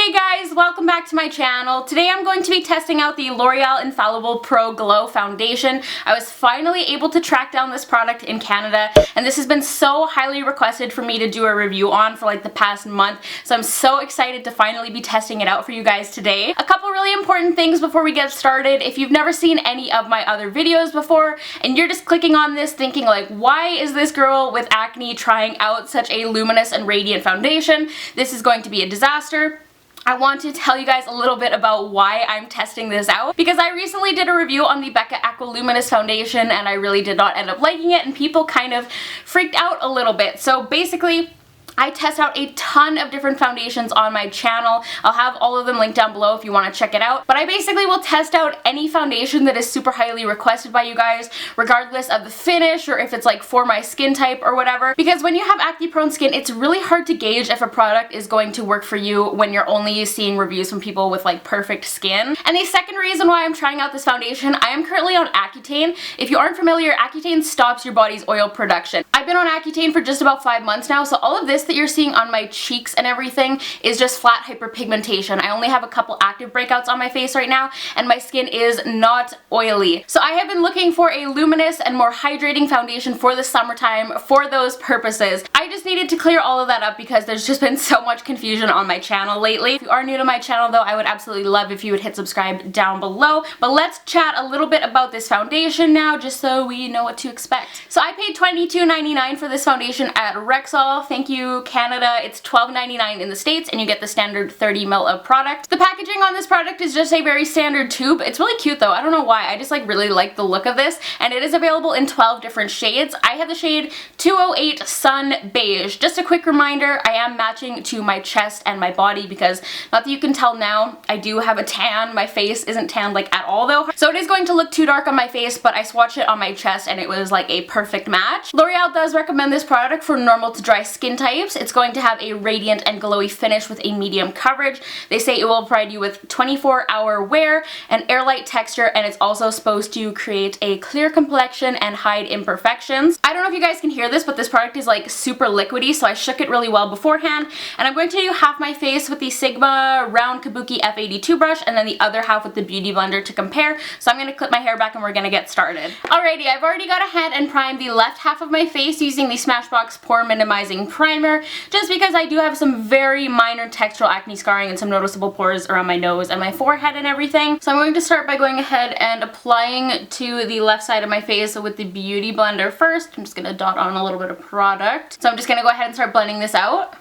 Hey guys, welcome back to my channel. Today I'm going to be testing out the L'Oreal Infallible Pro-Glow Foundation. I was finally able to track down this product in Canada, and this has been so highly requested for me to do a review on for like the past month, so I'm so excited to finally be testing it out for you guys today. A couple really important things before we get started. If you've never seen any of my other videos before, and you're just clicking on this thinking like, why is this girl with acne trying out such a luminous and radiant foundation? This is going to be a disaster. I want to tell you guys a little bit about why I'm testing this out, because I recently did a review on the Becca Aqualuminous foundation and I really did not end up liking it, and people kind of freaked out a little bit. So basically, I test out a ton of different foundations on my channel. I'll have all of them linked down below if you want to check it out. But I basically will test out any foundation that is super highly requested by you guys, regardless of the finish or if it's like for my skin type or whatever. Because when you have acne prone skin, it's really hard to gauge if a product is going to work for you when you're only seeing reviews from people with like perfect skin. And the second reason why I'm trying out this foundation, I am currently on Accutane. If you aren't familiar, Accutane stops your body's oil production. I've been on Accutane for just about 5 months now, so all of this that you're seeing on my cheeks and everything is just flat hyperpigmentation. I only have a couple active breakouts on my face right now, and my skin is not oily. So I have been looking for a luminous and more hydrating foundation for the summertime for those purposes. I just needed to clear all of that up because there's just been so much confusion on my channel lately. If you are new to my channel though, I would absolutely love if you would hit subscribe down below. But let's chat a little bit about this foundation now, just so we know what to expect. So I paid $22.99 for this foundation at Rexall. Thank you, Canada. It's $12.99 in the States, and you get the standard 30 ml of product. The packaging on this product is just a very standard tube. It's really cute though. I don't know why. I just like really like the look of this, and it is available in 12 different shades. I have the shade 208 Sun Beige. Just a quick reminder, I am matching to my chest and my body because, not that you can tell now, I do have a tan. My face isn't tanned like at all though, so it is going to look too dark on my face, but I swatched it on my chest and it was like a perfect match. L'Oreal does recommend this product for normal to dry skin types. It's going to have a radiant and glowy finish with a medium coverage. They say it will provide you with 24-hour wear and airlight texture, and it's also supposed to create a clear complexion and hide imperfections. I don't know if you guys can hear this, but this product is like super liquidy, so I shook it really well beforehand, and I'm going to do half my face with the Sigma Round Kabuki F82 brush and then the other half with the Beauty Blender to compare. So I'm going to clip my hair back and we're going to get started. Alrighty, I've already got ahead and primed the left half of my face using the Smashbox Pore Minimizing Primer, just because I do have some very minor textural acne scarring and some noticeable pores around my nose and my forehead and everything. So I'm going to start by going ahead and applying to the left side of my face with the Beauty Blender first. I'm just going to dot on a little bit of product. So I'm just going to go ahead and start blending this out.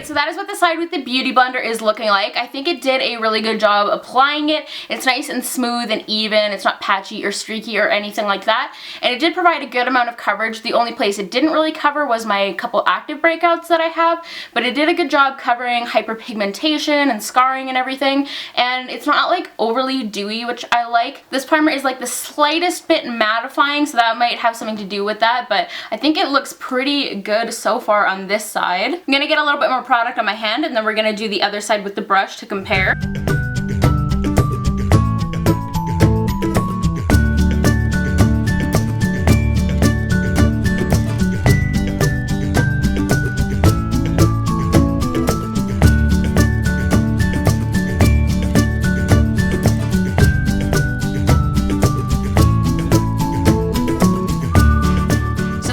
So that is what the side with the Beauty Blender is looking like. I think it did a really good job applying it. It's nice and smooth and even. It's not patchy or streaky or anything like that. And it did provide a good amount of coverage. The only place it didn't really cover was my couple active breakouts that I have, but it did a good job covering hyperpigmentation and scarring and everything. And it's not like overly dewy, which I like. This primer is like the slightest bit mattifying, so that might have something to do with that, but I think it looks pretty good so far on this side. I'm gonna get a little bit more product on my hand, and then we're going to do the other side with the brush to compare.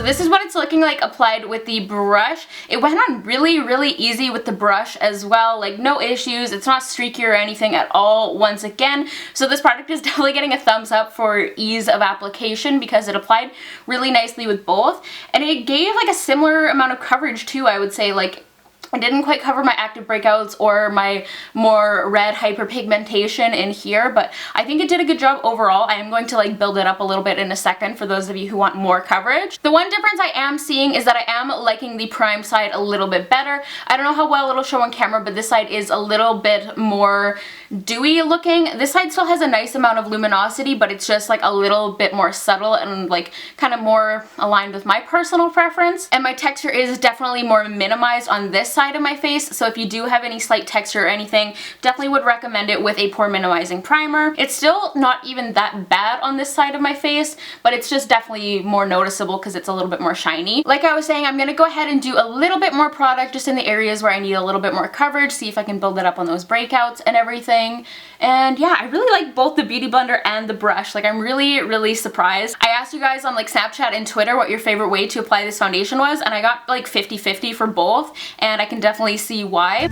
This is what it's looking like applied with the brush. It went on really easy with the brush as well, like no issues. It's not streaky or anything at all once again. So this product is definitely getting a thumbs up for ease of application because it applied really nicely with both. And it gave like a similar amount of coverage too, I would say. Like, I didn't quite cover my active breakouts or my more red hyperpigmentation in here, but I think it did a good job overall. I am going to like build it up a little bit in a second for those of you who want more coverage. The one difference I am seeing is that I am liking the prime side a little bit better. I don't know how well it'll show on camera, but this side is a little bit more dewy looking. This side still has a nice amount of luminosity, but it's just like a little bit more subtle and like kind of more aligned with my personal preference. And my texture is definitely more minimized on this side of my face, so if you do have any slight texture or anything, definitely would recommend it with a pore minimizing primer. It's still not even that bad on this side of my face, but it's just definitely more noticeable because it's a little bit more shiny. Like I was saying, I'm going to go ahead and do a little bit more product just in the areas where I need a little bit more coverage, see if I can build it up on those breakouts and everything. And yeah, I really like both the Beauty Blender and the brush. Like, I'm really surprised. I asked you guys on like Snapchat and Twitter what your favorite way to apply this foundation was, and I got like 50-50 for both, and I can definitely see why.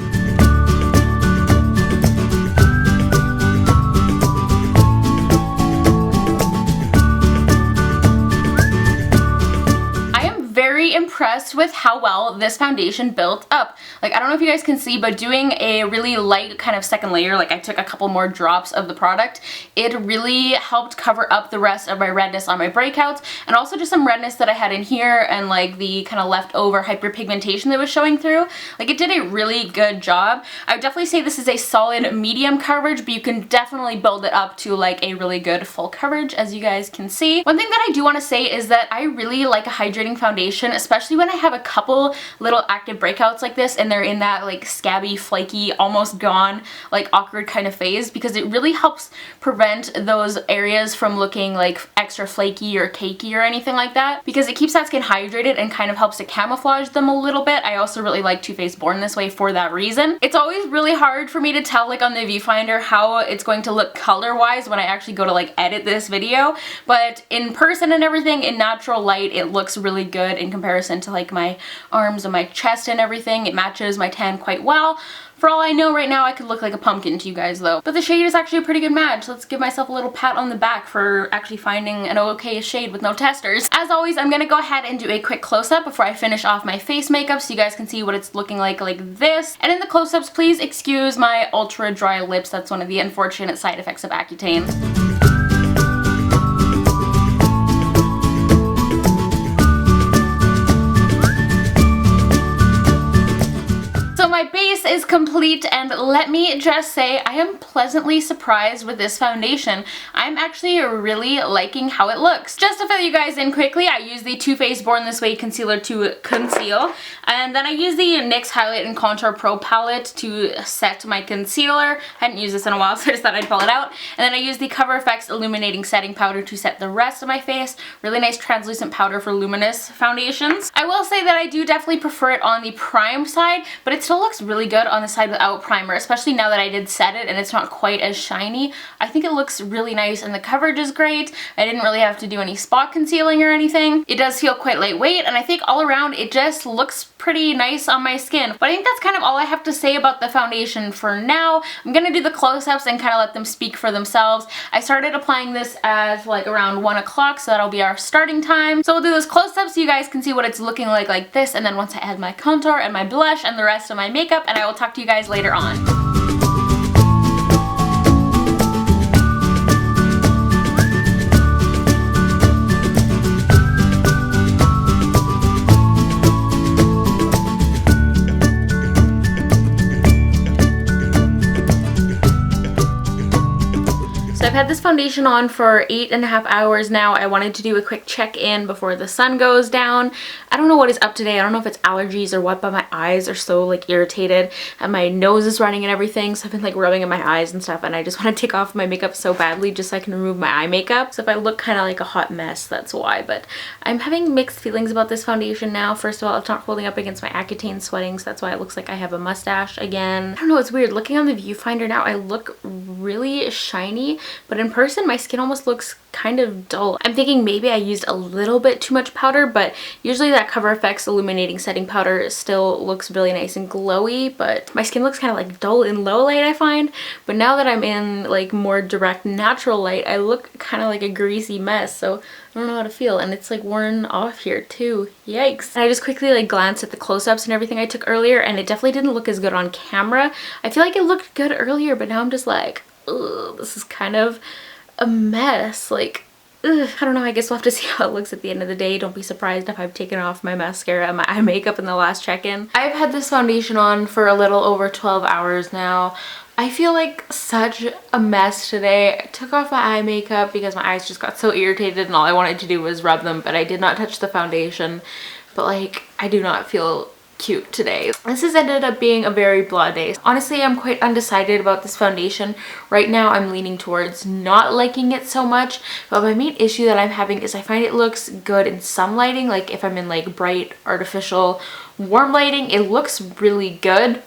Impressed with how well this foundation built up. Like, I don't know if you guys can see, but doing a really light kind of second layer, like I took a couple more drops of the product, it really helped cover up the rest of my redness on my breakouts, and also just some redness that I had in here and like the kind of leftover hyperpigmentation that was showing through. Like, it did a really good job. I would definitely say this is a solid medium coverage, but you can definitely build it up to like a really good full coverage, as you guys can see. One thing that I do want to say is that I really like a hydrating foundation, especially when I have a couple little active breakouts like this and they're in that like scabby, flaky, almost gone, like awkward kind of phase, because it really helps prevent those areas from looking like extra flaky or cakey or anything like that, because it keeps that skin hydrated and kind of helps to camouflage them a little bit. I also really like Too Faced Born This Way for that reason. It's always really hard for me to tell like on the viewfinder how it's going to look color wise when I actually go to like edit this video, but in person and everything, in natural light, it looks really good in comparison to like my arms and my chest and everything. It matches my tan quite well. For all I know right now, I could look like a pumpkin to you guys though. But the shade is actually a pretty good match. Let's give myself a little pat on the back for actually finding an okay shade with no testers. As always, I'm gonna go ahead and do a quick close-up before I finish off my face makeup so you guys can see what it's looking like this. And in the close-ups, please excuse my ultra dry lips. That's one of the unfortunate side effects of Accutane. My base is complete, and let me just say I am pleasantly surprised with this foundation. I'm actually really liking how it looks. Just to fill you guys in quickly, I use the Too Faced Born This Way concealer to conceal, and then I use the NYX Highlight and Contour Pro palette to set my concealer. I hadn't used this in a while, so I just thought I'd pull it out. And then I use the Cover FX Illuminating Setting Powder to set the rest of my face. Really nice translucent powder for luminous foundations. I will say that I do definitely prefer it on the prime side, but it still looks really good on the side without primer, especially now that I did set it and it's not quite as shiny. I think it looks really nice and the coverage is great. I didn't really have to do any spot concealing or anything. It does feel quite lightweight, and I think all around it just looks pretty nice on my skin. But I think that's kind of all I have to say about the foundation for now. I'm gonna do the close-ups and kind of let them speak for themselves. I started applying this at like around 1 o'clock, so that'll be our starting time. So we'll do those close-ups so you guys can see what it's looking like this, and then once I add my contour and my blush and the rest of my makeup, and I will talk to you guys later on. So I've had this foundation on for 8.5 hours now. I wanted to do a quick check-in before the sun goes down. I don't know what is up today. I don't know if it's allergies or what, but my eyes are so like irritated and my nose is running and everything. So I've been like rubbing in my eyes and stuff, and I just want to take off my makeup so badly just so I can remove my eye makeup. So if I look kind of like a hot mess, that's why. But I'm having mixed feelings about this foundation now. First of all, it's not holding up against my Accutane sweating, so that's why it looks like I have a mustache again. I don't know, it's weird. Looking on the viewfinder now, I look really shiny, but in person my skin almost looks kind of dull. I'm thinking maybe I used a little bit too much powder, but usually that Cover FX Illuminating Setting Powder still looks really nice and glowy, but my skin looks kind of like dull in low light, I find. But now that I'm in like more direct natural light, I look kind of like a greasy mess, so I don't know how to feel, and it's like worn off here too. Yikes. And I just quickly like glanced at the close-ups and everything I took earlier, and it definitely didn't look as good on camera. I feel like it looked good earlier, but now I'm just like, ugh, this is kind of a mess. Like, ugh, I don't know, I guess we'll have to see how it looks at the end of the day. Don't be surprised if I've taken off my mascara and my eye makeup in the last check-in. I've had this foundation on for a little over 12 hours now. I feel like such a mess today. I took off my eye makeup because my eyes just got so irritated and all I wanted to do was rub them, but I did not touch the foundation. But like, I do not feel cute today. This has ended up being a very blah day. Honestly, I'm quite undecided about this foundation. Right now, I'm leaning towards not liking it so much, but my main issue that I'm having is I find it looks good in some lighting, like if I'm in like bright, artificial, warm lighting, it looks really good.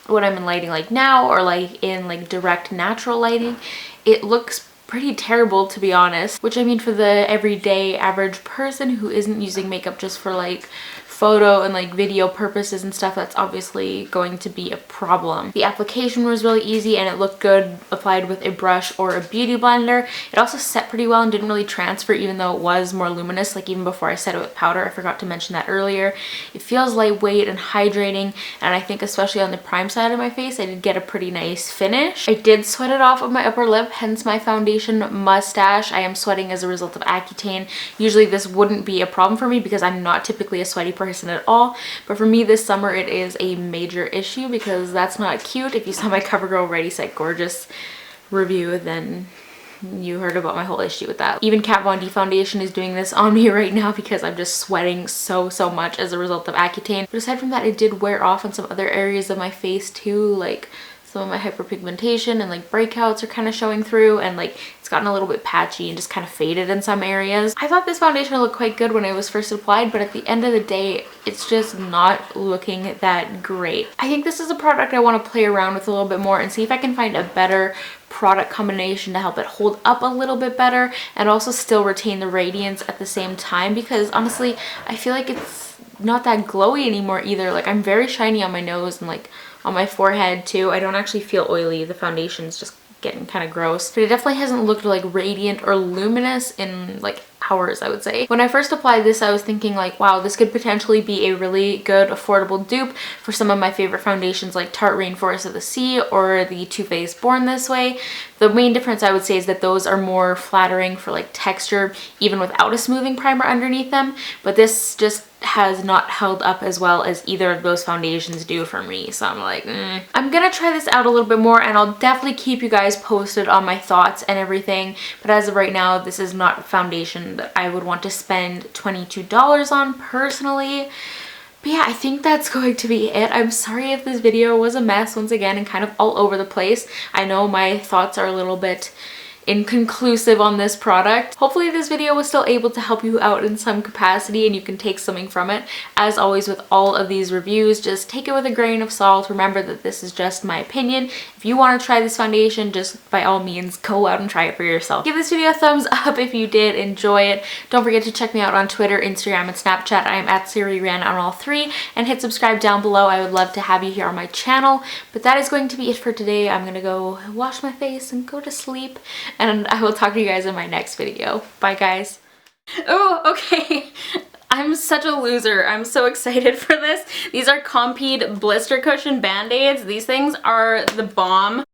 When I'm in lighting like now, or like in like direct natural lighting, it looks pretty terrible, to be honest. Which I mean, for the everyday average person who isn't using makeup just for like photo and like video purposes and stuff, that's obviously going to be a problem. The application was really easy and it looked good applied with a brush or a beauty blender. It also set pretty well and didn't really transfer, even though it was more luminous. Like even before I set it with powder, I forgot to mention that earlier. It feels lightweight and hydrating, and I think especially on the prime side of my face, I did get a pretty nice finish. I did sweat it off of my upper lip, hence my foundation mustache. I am sweating as a result of Accutane. Usually this wouldn't be a problem for me because I'm not typically a sweaty person at all, but for me this summer it is a major issue because that's not cute. If you saw my CoverGirl Ready Set Gorgeous review, then you heard about my whole issue with that. Even Kat Von D foundation is doing this on me right now because I'm just sweating so much as a result of Accutane. But aside from that, it did wear off on some other areas of my face too, like some of my hyperpigmentation and like breakouts are kind of showing through, and like it's gotten a little bit patchy and just kind of faded in some areas. I thought this foundation looked quite good when it was first applied, but at the end of the day, it's just not looking that great. I think this is a product I want to play around with a little bit more and see if I can find a better product combination to help it hold up a little bit better and also still retain the radiance at the same time, because honestly, I feel like it's not that glowy anymore either. Like I'm very shiny on my nose and like on my forehead too. I don't actually feel oily. The foundation's just getting kind of gross, but it definitely hasn't looked like radiant or luminous in like hours, I would say. When I first applied this, I was thinking like, wow, this could potentially be a really good affordable dupe for some of my favorite foundations like Tarte Rainforest of the Sea or the Too Faced Born This Way. The main difference I would say is that those are more flattering for like texture even without a smoothing primer underneath them, but this just has not held up as well as either of those foundations do for me. So I'm like, I'm gonna try this out a little bit more and I'll definitely keep you guys posted on my thoughts and everything. But as of right now, this is not a foundation that I would want to spend $22 on personally. But yeah, I think that's going to be it. I'm sorry if this video was a mess once again and kind of all over the place. I know my thoughts are a little bit inconclusive on this product. Hopefully this video was still able to help you out in some capacity and you can take something from it. As always with all of these reviews, just take it with a grain of salt. Remember that this is just my opinion. If you want to try this foundation, just by all means go out and try it for yourself. Give this video a thumbs up if you did enjoy it. Don't forget to check me out on Twitter, Instagram, and Snapchat. I am at SiriRan on all three, and hit subscribe down below. I would love to have you here on my channel. But that is going to be it for today. I'm gonna go wash my face and go to sleep, and I will talk to you guys in my next video. Bye guys. Oh, okay. I'm such a loser. I'm so excited for this. These are Compeed blister cushion band-aids. These things are the bomb.